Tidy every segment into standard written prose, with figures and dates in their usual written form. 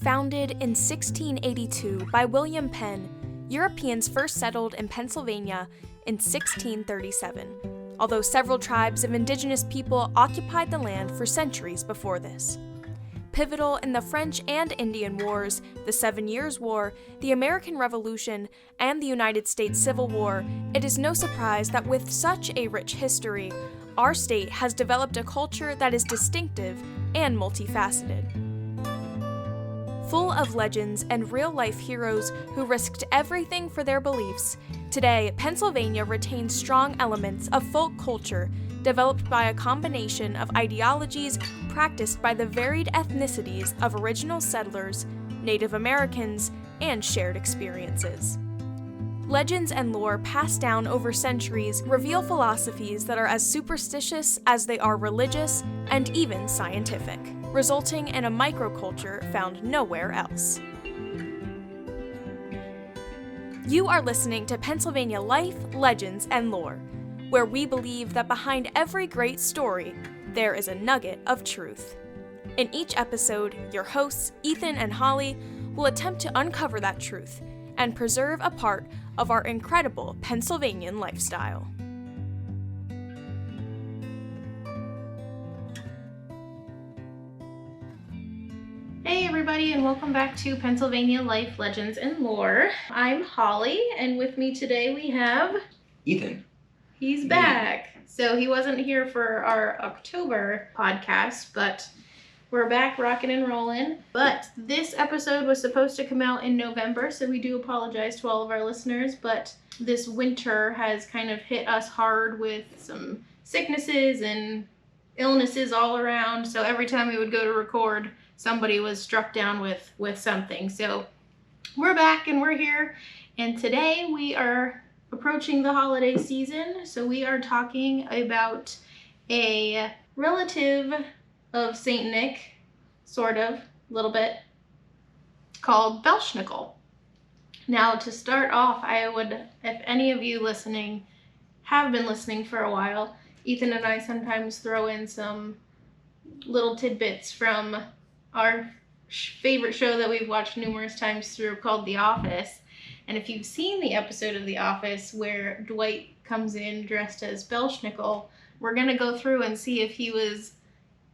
Founded in 1682 by William Penn, Europeans first settled in Pennsylvania in 1637, although several tribes of indigenous people occupied the land for centuries before this. Pivotal in the French and Indian Wars, the 7 Years' War, the American Revolution, and the United States Civil War, it is no surprise that with such a rich history, our state has developed a culture that is distinctive and multifaceted. Full of legends and real-life heroes who risked everything for their beliefs, today Pennsylvania retains strong elements of folk culture developed by a combination of ideologies practiced by the varied ethnicities of original settlers, Native Americans, and shared experiences. Legends and lore passed down over centuries reveal philosophies that are as superstitious as they are religious and even scientific, resulting in a microculture found nowhere else. You are listening to Pennsylvania Life, Legends, and Lore, where we believe that behind every great story, there is a nugget of truth. In each episode, your hosts, Ethan and Holly, will attempt to uncover that truth and preserve a part of our incredible Pennsylvanian lifestyle. Hey everybody, and welcome back to Pennsylvania Life, Legends, and Lore. I'm Holly, and with me today we have... Ethan. He's back. So he wasn't here for our October podcast, but we're back rocking and rolling. But this episode was supposed to come out in November, so we do apologize to all of our listeners, but this winter has kind of hit us hard with some sicknesses and illnesses all around, so every time we would go to record, somebody was struck down with something. So we're back and we're here, and today we are approaching the holiday season, so we are talking about a relative of Saint Nick, sort of, a little bit, called Belsnickel. Now, to start off, I would, if any of you listening have been listening for a while, Ethan and I sometimes throw in some little tidbits from our favorite show that we've watched numerous times through called The Office. And if you've seen the episode of The Office where Dwight comes in dressed as Belsnickel, we're going to go through and see if he was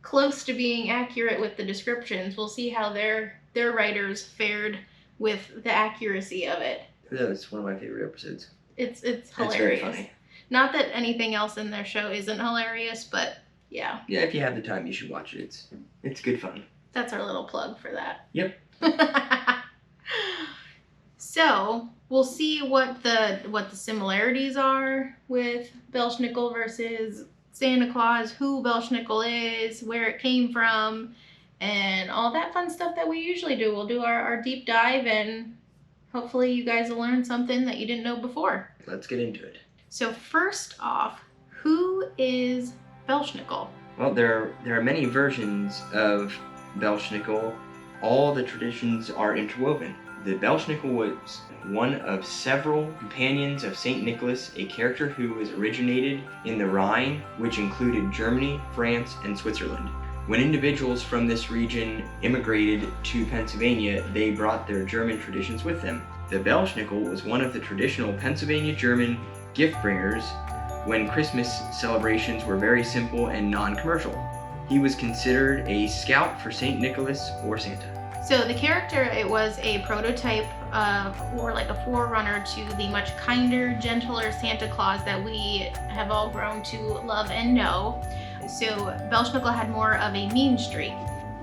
close to being accurate with the descriptions. We'll see how their writers fared with the accuracy of it. That was one of my favorite episodes. It's hilarious. It's very funny. Not that anything else in their show isn't hilarious, but yeah. Yeah, if you have the time, you should watch it. It's good fun. That's our little plug for that. Yep. So we'll see what the similarities are with Belsnickel versus Santa Claus, who Belsnickel is, where it came from, and all that fun stuff that we usually do. We'll do our deep dive, and hopefully you guys will learn something that you didn't know before. Let's get into it. So first off, who is Belsnickel? Well, there are many versions of Belsnickel. All the traditions are interwoven. The Belsnickel was one of several companions of St. Nicholas, a character who was originated in the Rhine, which included Germany, France, and Switzerland. When individuals from this region immigrated to Pennsylvania, they brought their German traditions with them. The Belsnickel was one of the traditional Pennsylvania German gift bringers when Christmas celebrations were very simple and non-commercial. He was considered a scout for St. Nicholas or Santa. So the character, it was a prototype of, or like a forerunner to the much kinder, gentler Santa Claus that we have all grown to love and know. So Belsnickel had more of a mean streak.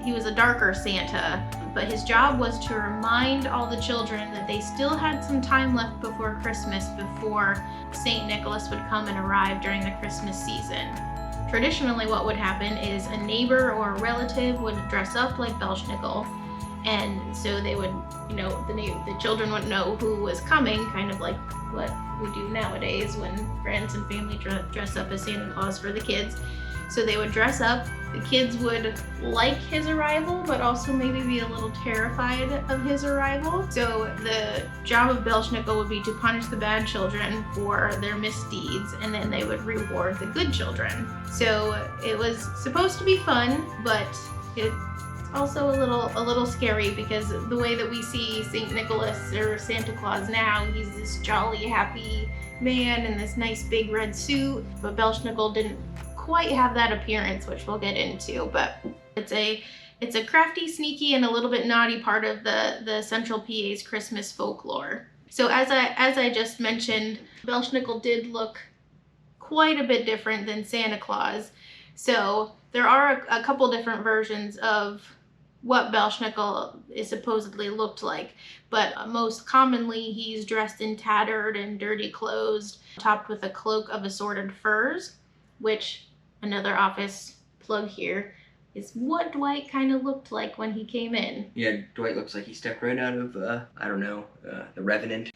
He was a darker Santa, but his job was to remind all the children that they still had some time left before Christmas, before St. Nicholas would come and arrive during the Christmas season. Traditionally, what would happen is a neighbor or a relative would dress up like Belsnickel, and so they would, the children would know who was coming, kind of like what we do nowadays when friends and family dress up as Santa Claus for the kids. So they would dress up, the kids would like his arrival, but also maybe be a little terrified of his arrival. So the job of Belsnickel would be to punish the bad children for their misdeeds, and then they would reward the good children. So it was supposed to be fun, but it's also a little scary because the way that we see St. Nicholas or Santa Claus now, he's this jolly, happy man in this nice big red suit, but Belsnickel didn't quite have that appearance, which we'll get into. But it's a crafty, sneaky, and a little bit naughty part of the Central PA's Christmas folklore. So as I just mentioned, Belsnickel did look quite a bit different than Santa Claus. So there are a couple different versions of what Belsnickel is supposedly looked like, but most commonly he's dressed in tattered and dirty clothes, topped with a cloak of assorted furs, which, another office plug here, is what Dwight kind of looked like when he came in. Yeah, Dwight looks like he stepped right out of, The Revenant.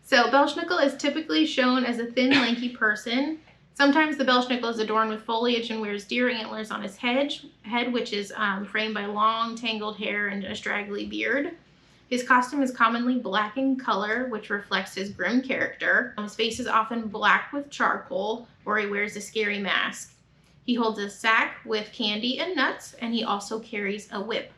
So Belsnickel is typically shown as a thin, lanky person. Sometimes the Belsnickel is adorned with foliage and wears deer antlers on his head, which is framed by long, tangled hair and a straggly beard. His costume is commonly black in color, which reflects his grim character. His face is often black with charcoal, or he wears a scary mask. He holds a sack with candy and nuts, and he also carries a whip.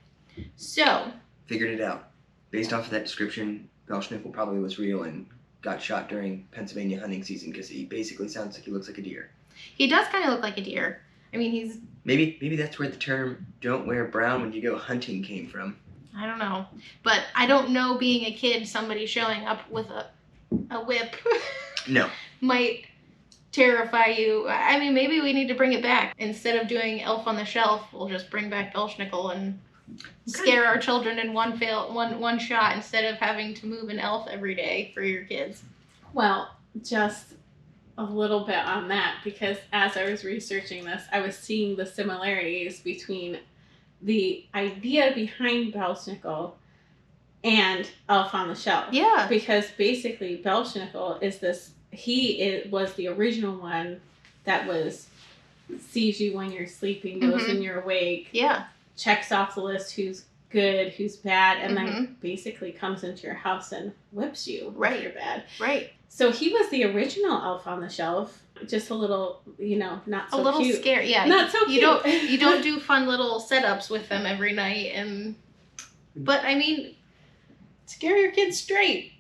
So, Figured it out. Based off of that description, Belsnickel probably was real and got shot during Pennsylvania hunting season because he basically sounds like he looks like a deer. he does kind of look like a deer. I mean, he's, Maybe that's where the term "don't wear brown when you go hunting" came from. I don't know. But I don't know, being a kid, somebody showing up with a whip No. might terrify you. I mean, maybe we need to bring it back. Instead of doing Elf on the Shelf, we'll just bring back Belsnickel and scare our children in one shot instead of having to move an elf every day for your kids. Well, just a little bit on that, because as I was researching this, I was seeing the similarities between the idea behind Belsnickel and Elf on the Shelf. Yeah. Because basically Belsnickel was the original one that sees you when you're sleeping, knows when you're awake, Yeah. checks off the list who's good, who's bad, and then basically comes into your house and whips you if you're bad. Right. So he was the original Elf on the Shelf, just a little, not so a little cute. scary. Yeah. Not so cute. You don't do fun little setups with them every night, but I mean, scare your kids straight.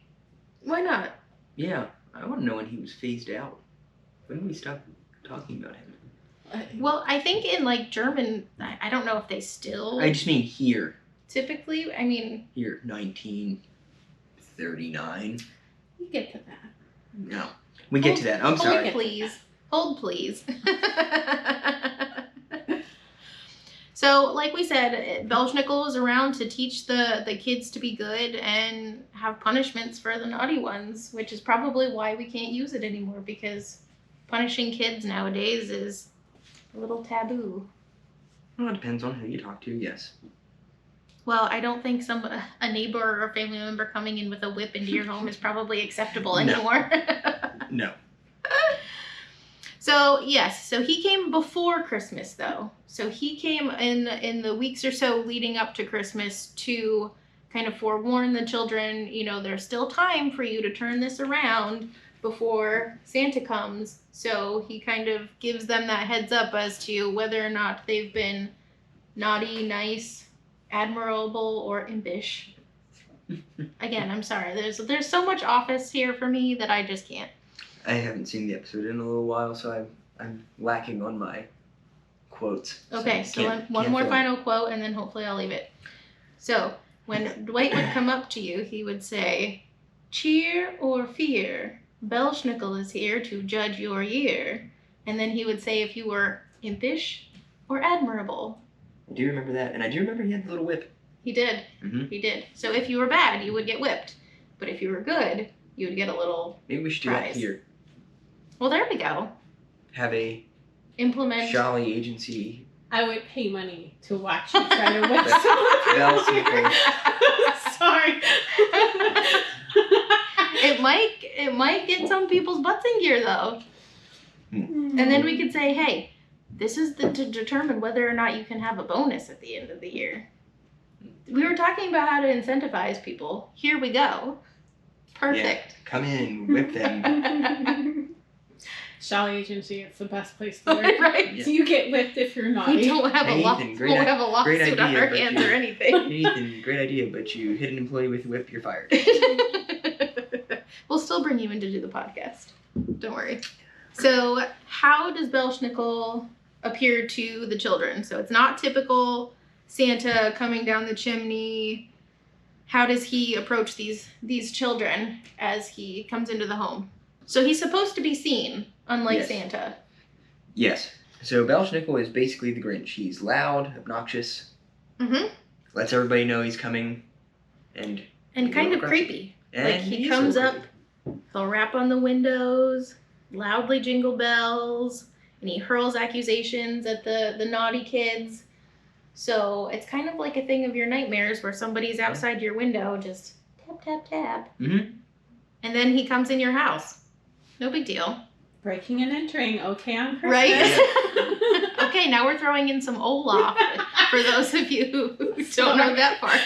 Why not? Yeah, I want to know when he was phased out. When did we stop talking about him? Well, I think in like German, I don't know if they still. I just mean here. Typically, I mean. Here, 1939. You get to that. No, we get to that. I'm sorry. Hold, please. So, like we said, Belsnickel was around to teach the kids to be good and have punishments for the naughty ones, which is probably why we can't use it anymore, because punishing kids nowadays is a little taboo. Well, it depends on who you talk to, yes. Well, I don't think a neighbor or family member coming in with a whip into your home is probably acceptable anymore. No. So, yes, so he came before Christmas, though. So he came in the weeks or so leading up to Christmas to kind of forewarn the children, there's still time for you to turn this around before Santa comes. So he kind of gives them that heads up as to whether or not they've been naughty, nice, admirable, or impish. Again, I'm sorry. There's so much Office here for me that I just can't. I haven't seen the episode in a little while, so I'm lacking on my quotes. Okay, so one more final quote, and then hopefully I'll leave it. So, when Dwight would come up to you, he would say, "Cheer or fear, Belsnickel is here to judge your year." And then he would say if you were impish or admirable. I do remember that, and I do remember he had the little whip. He did. Mm-hmm. He did. So if you were bad, you would get whipped. But if you were good, you would get a little Maybe we should do prize. that here. Well, there we go. Have a Implement. Jolly agency. I would pay money to watch you try to whip Belsnickel. Sorry. It might get some people's butts in gear, though. And then we could say, hey, this is to determine whether or not you can have a bonus at the end of the year. We were talking about how to incentivize people. Here we go. Perfect. Yeah, come in, whip them. Shall agency, it's the best place to work. Right. Yeah. You get whipped if you're naughty. We don't have Hey, a Ethan, great lawsuit on idea, our but hands you- or anything. Ethan, great idea, but you hit an employee with a whip, you're fired. We'll still bring you in to do the podcast. Don't worry. So, how does Belsnickel appear to the children? So, it's not typical Santa coming down the chimney. How does he approach these children as he comes into the home? So, he's supposed to be seen, unlike Yes. Santa. Yes. So Belsnickel is basically the Grinch. He's loud, obnoxious, Mm-hmm. lets everybody know he's coming, and And kind of aggressive. creepy. And Like, he he's comes so up, creepy. he'll rap on the windows, loudly jingle bells, and he hurls accusations at the naughty kids. So it's kind of like a thing of your nightmares where somebody's outside your window just tap, tap, tap. Mhm. And then he comes in your house. No big deal. Breaking and entering, okay on Christmas. Right? Okay, now we're throwing in some Olaf for those of you who don't know that part.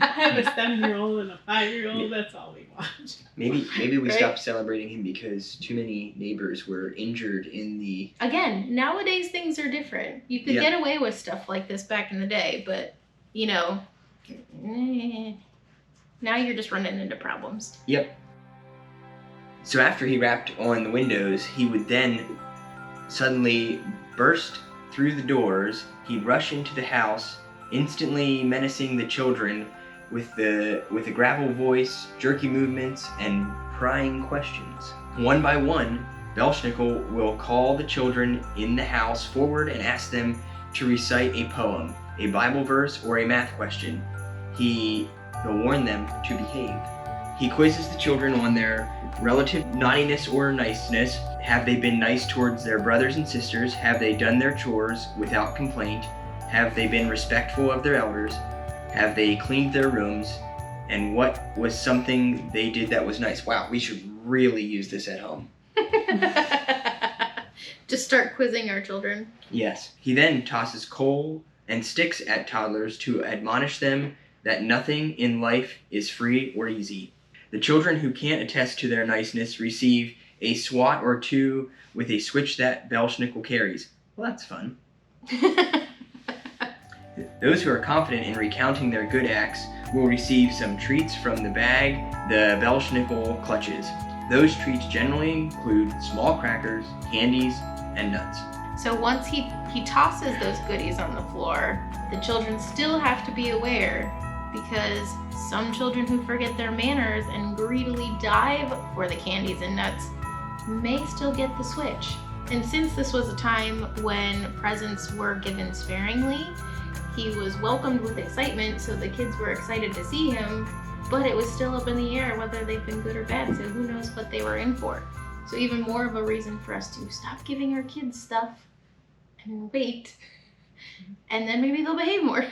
I have a 7-year-old and a 5-year-old. That's all we watch. Maybe we Right. stopped celebrating him because too many neighbors were injured in the. Again, nowadays things are different. You could Yeah. get away with stuff like this back in the day, but, you know, now you're just running into problems. Yep. So after he rapped on the windows, he would then suddenly burst through the doors. He'd rush into the house, instantly menacing the children with a gravel voice, jerky movements, and prying questions. One by one, Belsnickel will call the children in the house forward and ask them to recite a poem, a Bible verse, or a math question. He'll warn them to behave. He quizzes the children on their relative naughtiness or niceness. Have they been nice towards their brothers and sisters? Have they done their chores without complaint? Have they been respectful of their elders? Have they cleaned their rooms? And what was something they did that was nice? Wow, we should really use this at home. Just start quizzing our children. Yes. He then tosses coal and sticks at toddlers to admonish them that nothing in life is free or easy. The children who can't attest to their niceness receive a swat or two with a switch that Belsnickel carries. Well, that's fun. Those who are confident in recounting their good acts will receive some treats from the bag the Belsnickel clutches. Those treats generally include small crackers, candies, and nuts. So once he tosses those goodies on the floor, the children still have to be aware, because some children who forget their manners and greedily dive for the candies and nuts may still get the switch. And since this was a time when presents were given sparingly, he was welcomed with excitement, so the kids were excited to see him, but it was still up in the air whether they've been good or bad, so who knows what they were in for. So even more of a reason for us to stop giving our kids stuff and wait, and then maybe they'll behave more.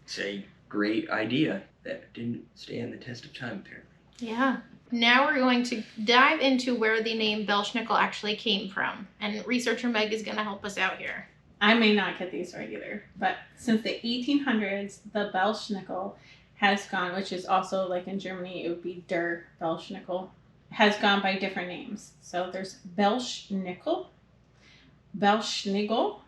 It's a great idea that didn't stand the test of time, apparently. Yeah. Now we're going to dive into where the name Belsnickel actually came from, and researcher Meg is going to help us out here. I may not get these right either, but since the 1800s, the Belsnickel has gone, which is also like in Germany, it would be der Belsnickel, has gone by different names. So there's Belsnickel, Belsnickel,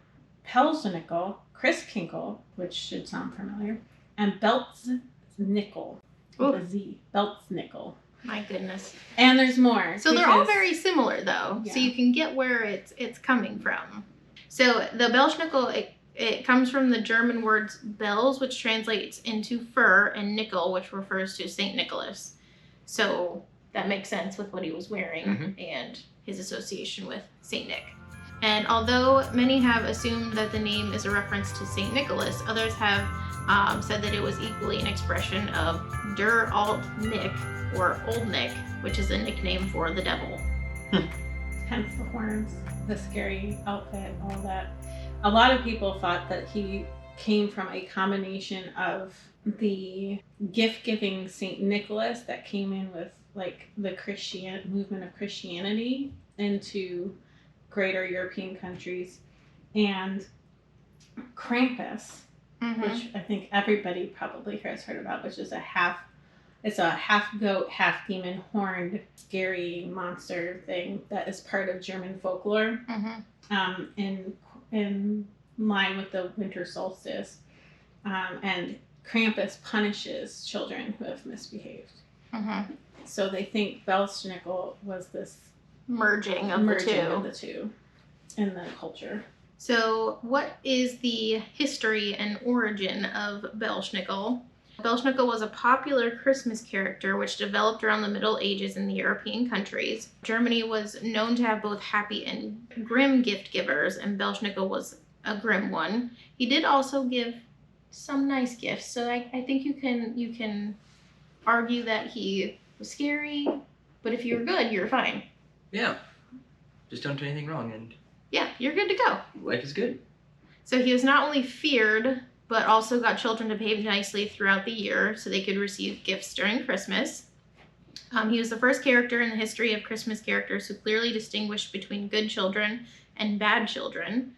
Pelsnickel, Christkindl, which should sound familiar, and Belsnickel, with a Z, Belsnickel. My goodness. And there's more. So they're all because- very similar, though, Yeah. so you can get where it's coming from. So the Belsnickel, it comes from the German words Bels, which translates into fur, and nickel, which refers to St. Nicholas. So that makes sense with what he was wearing and his association with St. Nick. And although many have assumed that the name is a reference to St. Nicholas, others have said that it was equally an expression of Der Alt Nick, or Old Nick, which is a nickname for the devil. Hence the horns, the scary outfit, all that. A lot of people thought that he came from a combination of the gift-giving St. Nicholas that came in with like the movement of Christianity into greater European countries, and Krampus, which I think everybody probably has heard about, which is a half It's a half goat, half demon, horned, scary monster thing that is part of German folklore. In line with the winter solstice, and Krampus punishes children who have misbehaved. So they think Belsnickel was this merging of the two in the culture. So, what is the history and origin of Belsnickel? Belsnickel was a popular Christmas character which developed around the Middle Ages in the European countries. Germany was known to have both happy and grim gift givers, and Belsnickel was a grim one. He did also give some nice gifts, so I think you can argue that he was scary, but if you were good, you're fine. Yeah. Just don't do anything wrong, and yeah, you're good to go. Life is good. So he was not only feared, but also got children to behave nicely throughout the year so they could receive gifts during Christmas. He was the first character in the history of Christmas characters who clearly distinguished between good children and bad children.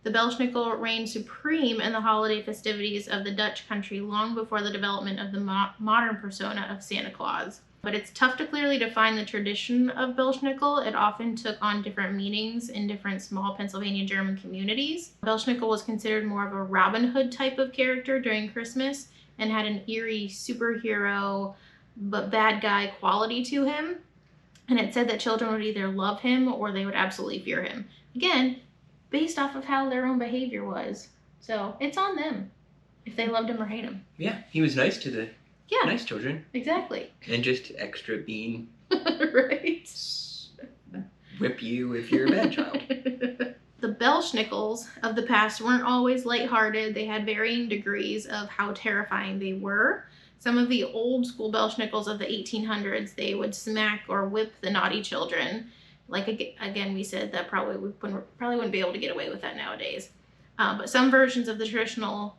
The Belsnickel reigned supreme in the holiday festivities of the Dutch country long before the development of the modern persona of Santa Claus. But it's tough to clearly define the tradition of Belsnickel. It often took on different meanings in different small Pennsylvania German communities. Belsnickel was considered more of a Robin Hood type of character during Christmas and had an eerie superhero but bad guy quality to him. And it said that children would either love him or they would absolutely fear him. Again, based off of how their own behavior was. So it's on them if they loved him or hate him. Yeah, he was nice to the nice children. Exactly. And just extra being right. Whip you if you're a bad child. The Belsnickels of the past weren't always lighthearted. They had varying degrees of how terrifying they were. Some of the old school Belsnickels of the 1800s, they would smack or whip the naughty children. Like, again, we said that probably wouldn't be able to get away with that nowadays. But some versions of the traditional,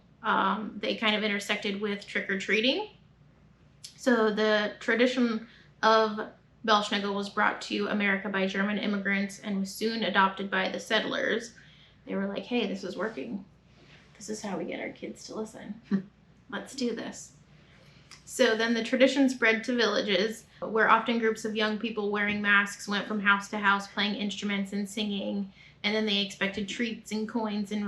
they kind of intersected with trick-or-treating. So the tradition of Belsnickel was brought to America by German immigrants and was soon adopted by the settlers. They were like, hey, this is working. This is how we get our kids to listen. Let's do this. So then the tradition spread to villages, where often groups of young people wearing masks went from house to house playing instruments and singing, and then they expected treats and coins in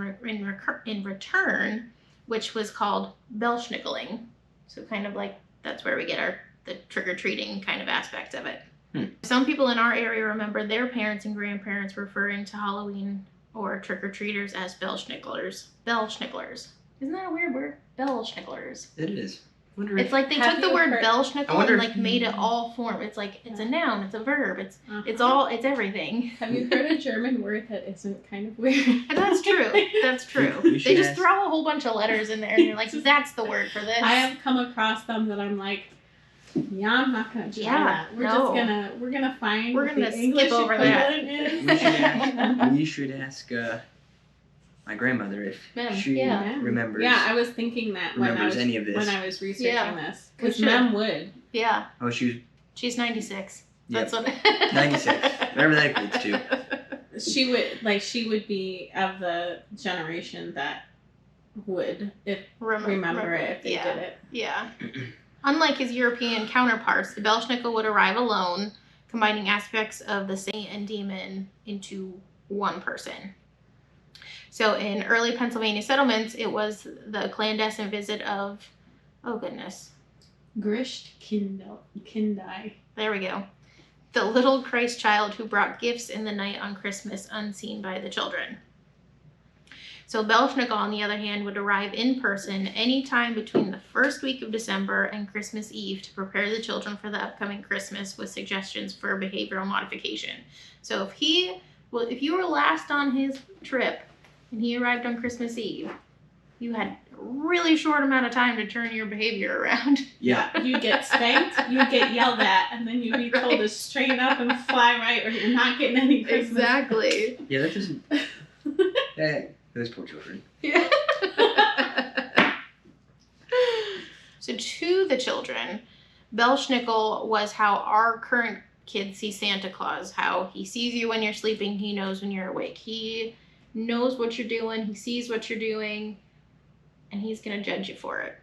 return, which was called Belsnickeling. So kind of like that's where we get the trick-or-treating kind of aspect of it. Some people in our area remember their parents and grandparents referring to Halloween or trick-or-treaters as Belsnicklers. Belsnicklers. Isn't that a weird word? Belsnicklers. It is. It's like they took the word Belsnickel and like made it all form. It's like it's a noun, it's a verb, it's everything. Have you heard a German word that isn't kind of weird? And that's true. That's true. They just throw a whole bunch of letters in there and you're like, that's the word for this. I have come across them that I'm like, yeah, I'm not gonna try that. We're gonna find we're gonna skip English over that. We should ask my grandmother if she remembers. Yeah, I was thinking that when I was researching this, because Mem would. Yeah. Oh, she's 96. Yep. That's what. 96. Whatever that equates to. She would be of the generation that would remember it if they did it. Yeah. Unlike his European counterparts, the Belsnickel would arrive alone, combining aspects of the saint and demon into one person. So in early Pennsylvania settlements, it was the clandestine visit of, oh goodness. Grisht Kindai. There we go. The little Christ child who brought gifts in the night on Christmas unseen by the children. So Belsnickel, on the other hand, would arrive in person anytime between the first week of December and Christmas Eve to prepare the children for the upcoming Christmas with suggestions for behavioral modification. So if you were last on his trip and he arrived on Christmas Eve, you had a really short amount of time to turn your behavior around. Yeah. You get spanked, you get yelled at, and then you'd be told to straighten up and fly right or you're not getting any Christmas. Exactly. Yeah, that doesn't... Those poor children. Yeah. So to the children, Belsnickel was how our current kids see Santa Claus, how he sees you when you're sleeping, he knows when you're awake. He knows what you're doing, he sees what you're doing, and he's going to judge you for it.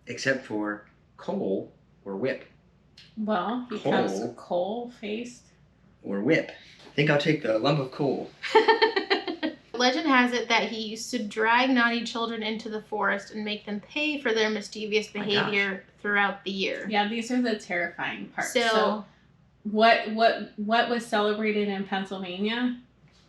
Except for Cole or whip? Well, because coal-faced. Or whip. I think I'll take the lump of coal. Legend has it that he used to drag naughty children into the forest and make them pay for their mischievous behavior throughout the year. Yeah, these are the terrifying parts. So what was celebrated in Pennsylvania,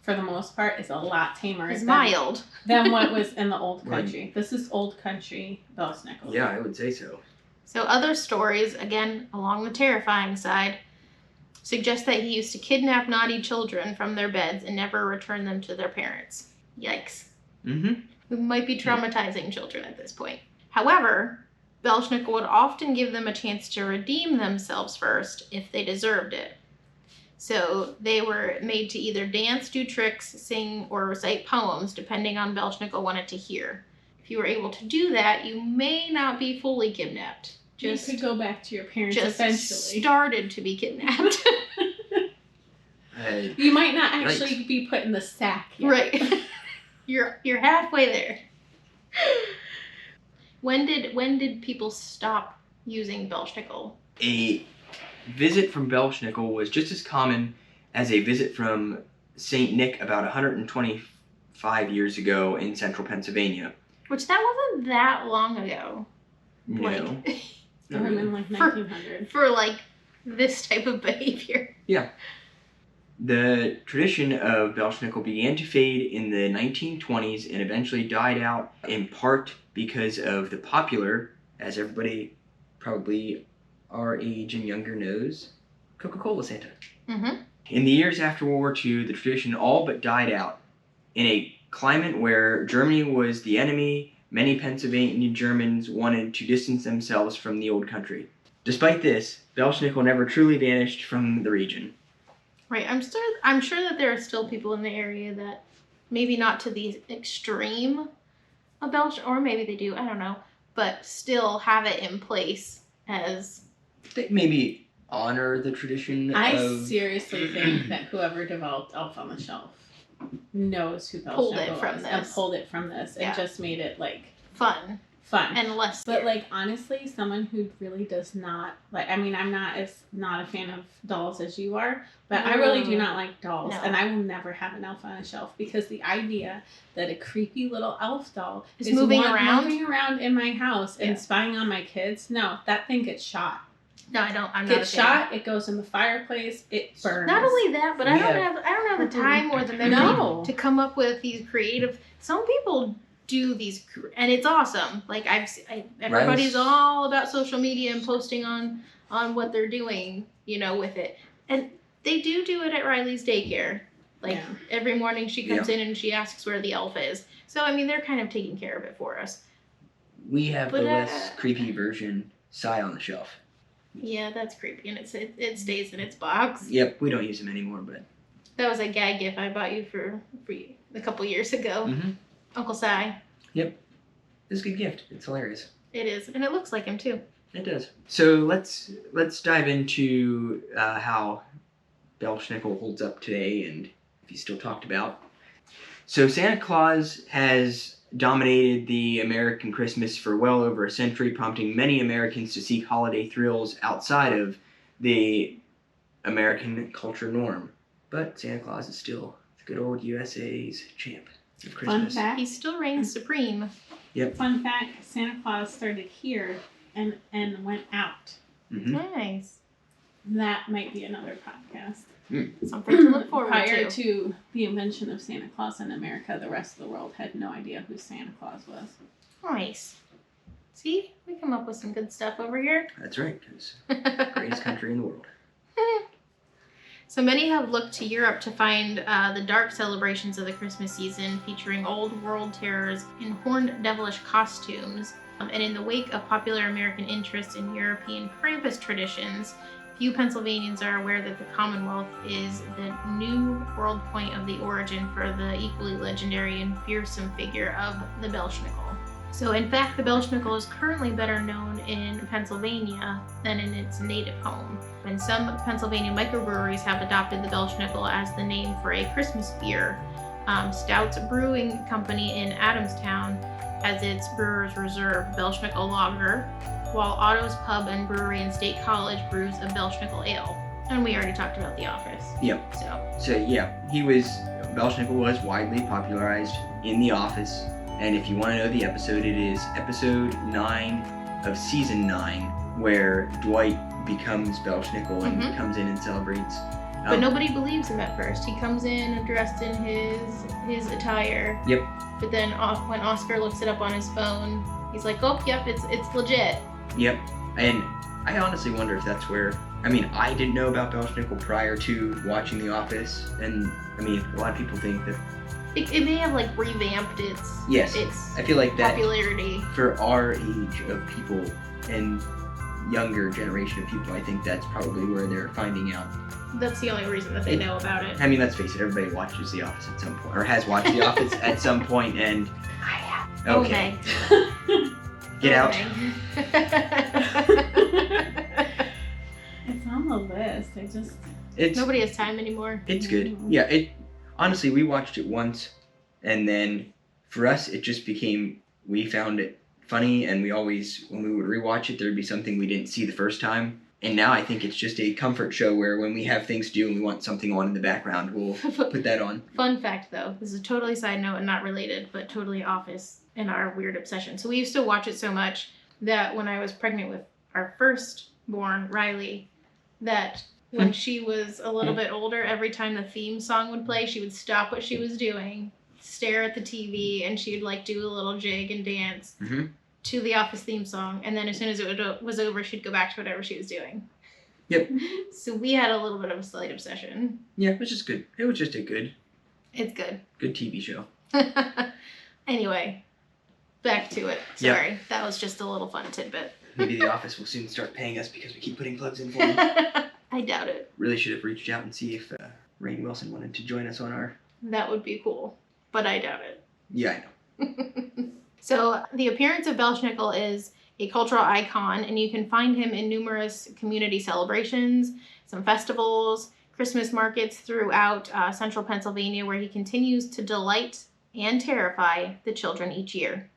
for the most part, is a lot tamer mild than what was in the old country. Right. This is old country Belsnickel. Yeah, I would say so. So other stories, again, along the terrifying side, suggest that he used to kidnap naughty children from their beds and never return them to their parents. Yikes. Mm-hmm. We might be traumatizing children at this point. However, Belsnickel would often give them a chance to redeem themselves first if they deserved it. So they were made to either dance, do tricks, sing, or recite poems, depending on Belsnickel wanted to hear. If you were able to do that, you may not be fully kidnapped. You could go back to your parents just eventually. Started to be kidnapped. You might not actually be put in the sack yet. Right. You're halfway there. When did people stop using Belsnickel? A visit from Belsnickel was just as common as a visit from Saint Nick about 125 years ago in central Pennsylvania. Which that wasn't that long ago. No. Like, in like 1900. For like this type of behavior. Yeah. The tradition of Belsnickel began to fade in the 1920s and eventually died out in part because of the popular, as everybody probably our age and younger knows, Coca-Cola Santa. Mm-hmm. In the years after World War II, the tradition all but died out. In a climate where Germany was the enemy, many Pennsylvania Germans wanted to distance themselves from the old country. Despite this, Belsnickel never truly vanished from the region. Right, I'm sure that there are still people in the area that maybe not to the extreme of Belsnickel, or maybe they do, I don't know, but still have it in place as... They maybe honor the tradition I seriously think that whoever developed Elf on the Shelf knows who Belsnickel was and pulled it from this and just made it like... Fun. And less scary. But like honestly, someone who really does not like, I mean, I'm not a fan of dolls as you are, but I really do not like dolls, and I will never have an elf on a shelf because the idea that a creepy little elf doll is moving around in my house and spying on my kids, no, that thing gets shot. No, I don't. I'm not. Gets shot. It goes in the fireplace. It burns. Not only that, but I don't have the time or the memory to come up with these creative. Some people do these, and it's awesome. Like everybody's all about social media and posting on what they're doing, with it, and they do it at Riley's daycare. Like every morning she comes in and she asks where the elf is. So I mean, they're kind of taking care of it for us. We have the less creepy version, Sigh on the Shelf. Yeah, that's creepy, and it stays in its box. Yep, we don't use them anymore, but that was a gag gift I bought you for you a couple years ago. Mm-hmm. Uncle Si. Yep. It's a good gift. It's hilarious. It is. And it looks like him, too. It does. So let's dive into how Belsnickel holds up today and if he's still talked about. So Santa Claus has dominated the American Christmas for well over a century, prompting many Americans to seek holiday thrills outside of the American culture norm. But Santa Claus is still the good old USA's champ. Fun fact. He still reigns supreme. Yep. Fun fact, Santa Claus started here and went out. Mm-hmm. Nice. That might be another podcast. Something to look forward to. Prior to the invention of Santa Claus in America, the rest of the world had no idea who Santa Claus was. Nice. See? We come up with some good stuff over here. That's right, because greatest country in the world. So many have looked to Europe to find the dark celebrations of the Christmas season featuring old world terrors in horned devilish costumes. And in the wake of popular American interest in European Krampus traditions, few Pennsylvanians are aware that the Commonwealth is the new world point of the origin for the equally legendary and fearsome figure of the Belsnickel. So in fact, the Belsnickel is currently better known in Pennsylvania than in its native home. And some Pennsylvania microbreweries have adopted the Belsnickel as the name for a Christmas beer, Stouts Brewing Company in Adamstown has its Brewer's Reserve Belsnickel Lager, while Otto's Pub and Brewery in State College brews a Belsnickel Ale. And we already talked about The Office. Yep. So yeah, Belsnickel was widely popularized in The Office. And if you want to know the episode, it is episode 9 of season 9, where Dwight becomes Belsnickel and comes in and celebrates. But nobody believes him at first. He comes in dressed in his attire. Yep. But then when Oscar looks it up on his phone, he's like, "Oh, yep, it's legit." Yep. And I honestly wonder if that's where. I mean, I didn't know about Belsnickel prior to watching The Office, and I mean, a lot of people think that. It may have like revamped its I feel like that popularity for our age of people and younger generation of people. I think that's probably where they're finding out. That's the only reason that they know about it. I mean, let's face it, everybody watches The Office at some point, or has watched The Office at some point, and I have. Okay. Get out. It's on the list. Nobody has time anymore. It's good. Yeah, honestly, we watched it once, and then for us, it just became, we found it funny, and we always, when we would rewatch it, there'd be something we didn't see the first time. And now I think it's just a comfort show where when we have things to do and we want something on in the background, we'll put that on. Fun fact, though, this is a totally side note and not related, but totally Office and our weird obsession. So we used to watch it so much that when I was pregnant with our firstborn, Riley, that when she was a little bit older, every time the theme song would play, she would stop what she was doing, stare at the TV, and she'd like do a little jig and dance to the Office theme song. And then as soon as it was over, she'd go back to whatever she was doing. Yep. So we had a little bit of a slight obsession. Yeah, which is good. It was just a good. It's good. Good TV show. Anyway, back to it. Sorry, that was just a little fun tidbit. Maybe The Office will soon start paying us because we keep putting plugs in for them. I doubt it. Really should have reached out and see if Rainn Wilson wanted to join us on our... That would be cool, but I doubt it. Yeah, I know. So the appearance of Belsnickel is a cultural icon, and you can find him in numerous community celebrations, some festivals, Christmas markets throughout central Pennsylvania, where he continues to delight and terrify the children each year.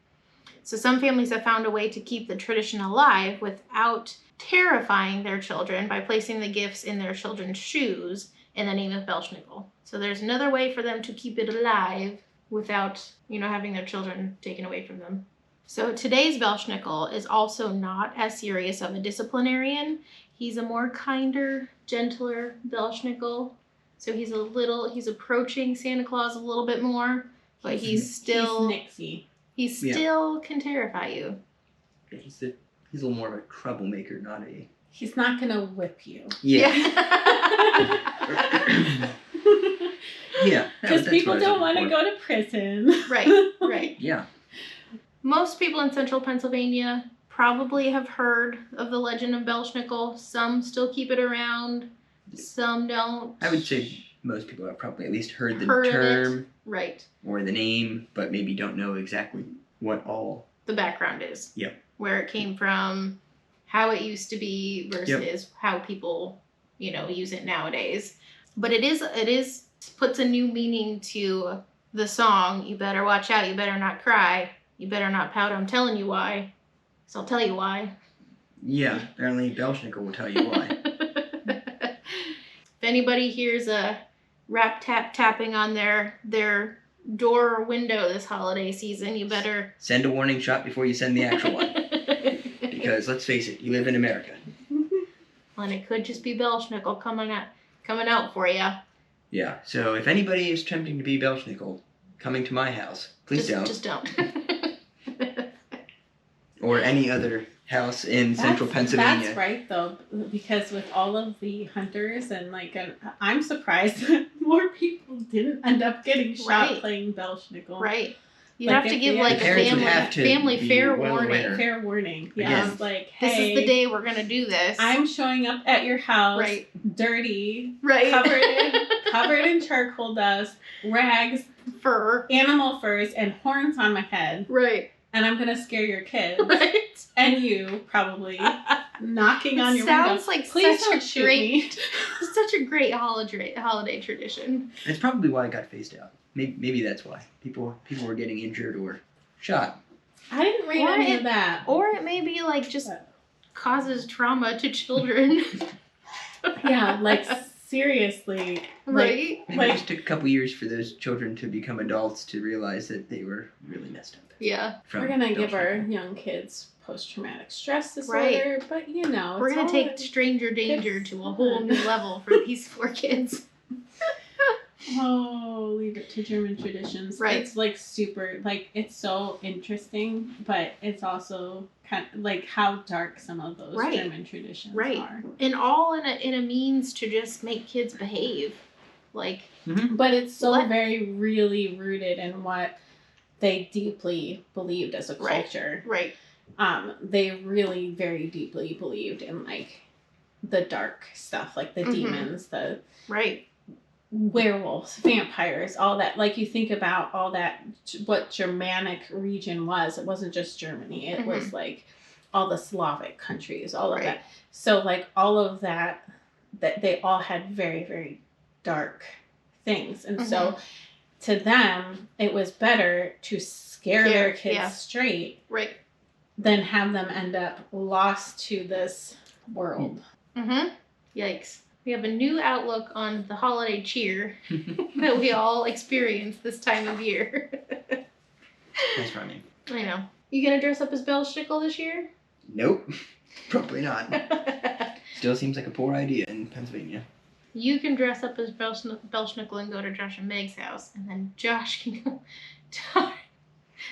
So some families have found a way to keep the tradition alive without terrifying their children by placing the gifts in their children's shoes in the name of Belsnickel. So there's another way for them to keep it alive without, having their children taken away from them. So today's Belsnickel is also not as serious of a disciplinarian. He's a more kinder, gentler Belsnickel. So he's approaching Santa Claus a little bit more, but he's still... He's Nixie. He still can terrify you. Yeah, he's a little more of a troublemaker, not a... He's not going to whip you. Yeah. Yeah. Because people don't want to go to prison. Right. Yeah. Most people in central Pennsylvania probably have heard of the legend of Belsnickel. Some still keep it around. Some don't. I would say most people have probably at least heard the Heard of term. it. Right. Or the name, but maybe don't know exactly what all... The background is. Yep. Where it came from, how it used to be versus how people, use it nowadays. But it is puts a new meaning to the song. You better watch out. You better not cry. You better not pout. I'm telling you why. So I'll tell you why. Yeah, apparently Belsnickel will tell you why. If anybody hears a rap tapping on their door or window this holiday season, you better send a warning shot before you send the actual one. Because let's face it, you live in America. And it could just be Belsnickel coming out for you. Yeah, so if anybody is attempting to be Belsnickel coming to my house, please don't. Just don't. Or any other house in central Pennsylvania. That's right, though, because with all of the hunters and I'm surprised that more people didn't end up getting shot playing Belsnickel. Right. You have to give a family fair warning. Fair warning. Yeah. Again, hey, this is the day we're gonna do this. I'm showing up at your house, dirty, right, covered in charcoal dust, rags, fur, animal furs, and horns on my head. Right. And I'm gonna scare your kids. Right. And you, probably. knocking on your sounds window. like Please such don't a shoot great, me. such a great holiday tradition. That's probably why it got phased out. Maybe that's why people were getting injured or shot. I didn't read any of that. Or it may be like just causes trauma to children. Yeah, like seriously. Right? Maybe it just took a couple years for those children to become adults to realize that they were really messed up. Yeah. We're gonna give our young kids post-traumatic stress disorder, but you know, we're gonna take stranger danger to a whole new level for these 4 kids. Oh, leave it to German traditions. Right. It's like super, like it's so interesting, but it's also kind of like how dark some of those German traditions are. And all in a means to just make kids behave. Like, but it's so very really rooted in what they deeply believed as a culture. Right. They really very deeply believed in like the dark stuff, like the demons, the werewolves, vampires, all that. Like you think about all that, what Germanic region was. It wasn't just Germany. It was like all the Slavic countries, all of that. So like all of that they all had very, very dark things. And so to them, it was better to scare their kids straight than have them end up lost to this world. Yikes. We have a new outlook on the holiday cheer that we all experience this time of year. That's funny. I know. You gonna dress up as Belsnickel this year? Nope. Probably not. Still seems like a poor idea in Pennsylvania. You can dress up as Belsnickel and go to Josh and Meg's house, and then Josh can go.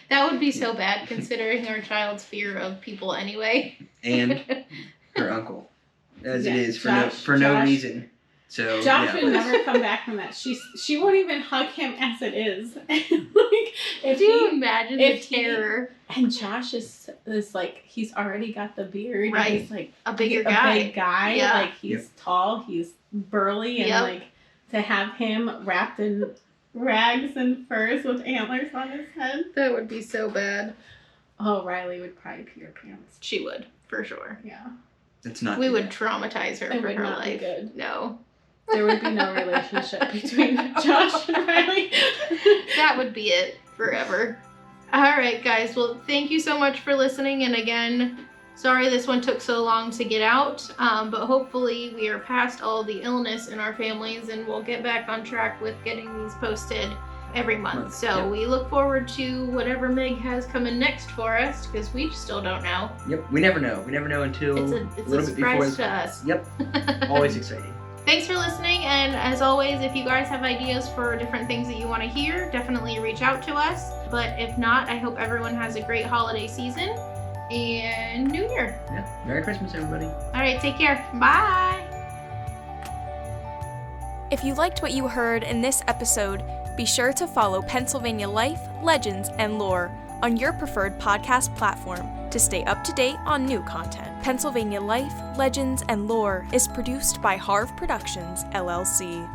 That would be so bad, considering our child's fear of people anyway. And her uncle, as it is for no reason. So Josh would never come back from that. She won't even hug him as it is. Like, do you imagine the terror? And Josh is like, he's already got the beard. Right. He's like a big guy. Yeah. Like he's tall, he's burly, and like to have him wrapped in rags and furs with antlers on his head. That would be so bad. Oh, Riley would probably pee her pants. She would, for sure. Yeah. It's not. We would traumatize her for her life. Be good. No. There would be no relationship between Josh and Riley. That would be it forever. All right, guys. Well, thank you so much for listening. And again, sorry this one took so long to get out. But hopefully we are past all the illness in our families and we'll get back on track with getting these posted every month. So we look forward to whatever Meg has coming next for us because we still don't know. Yep. We never know. We never know until it's a little bit before surprise to us. Yep. Always exciting. Thanks for listening, and as always, if you guys have ideas for different things that you want to hear, definitely reach out to us. But if not, I hope everyone has a great holiday season and New Year. Yeah. Merry Christmas, everybody. All right, take care. Bye. If you liked what you heard in this episode, be sure to follow Pennsylvania Life, Legends, and Lore on your preferred podcast platform to stay up to date on new content. Pennsylvania Life, Legends, and Lore is produced by Harv Productions, LLC.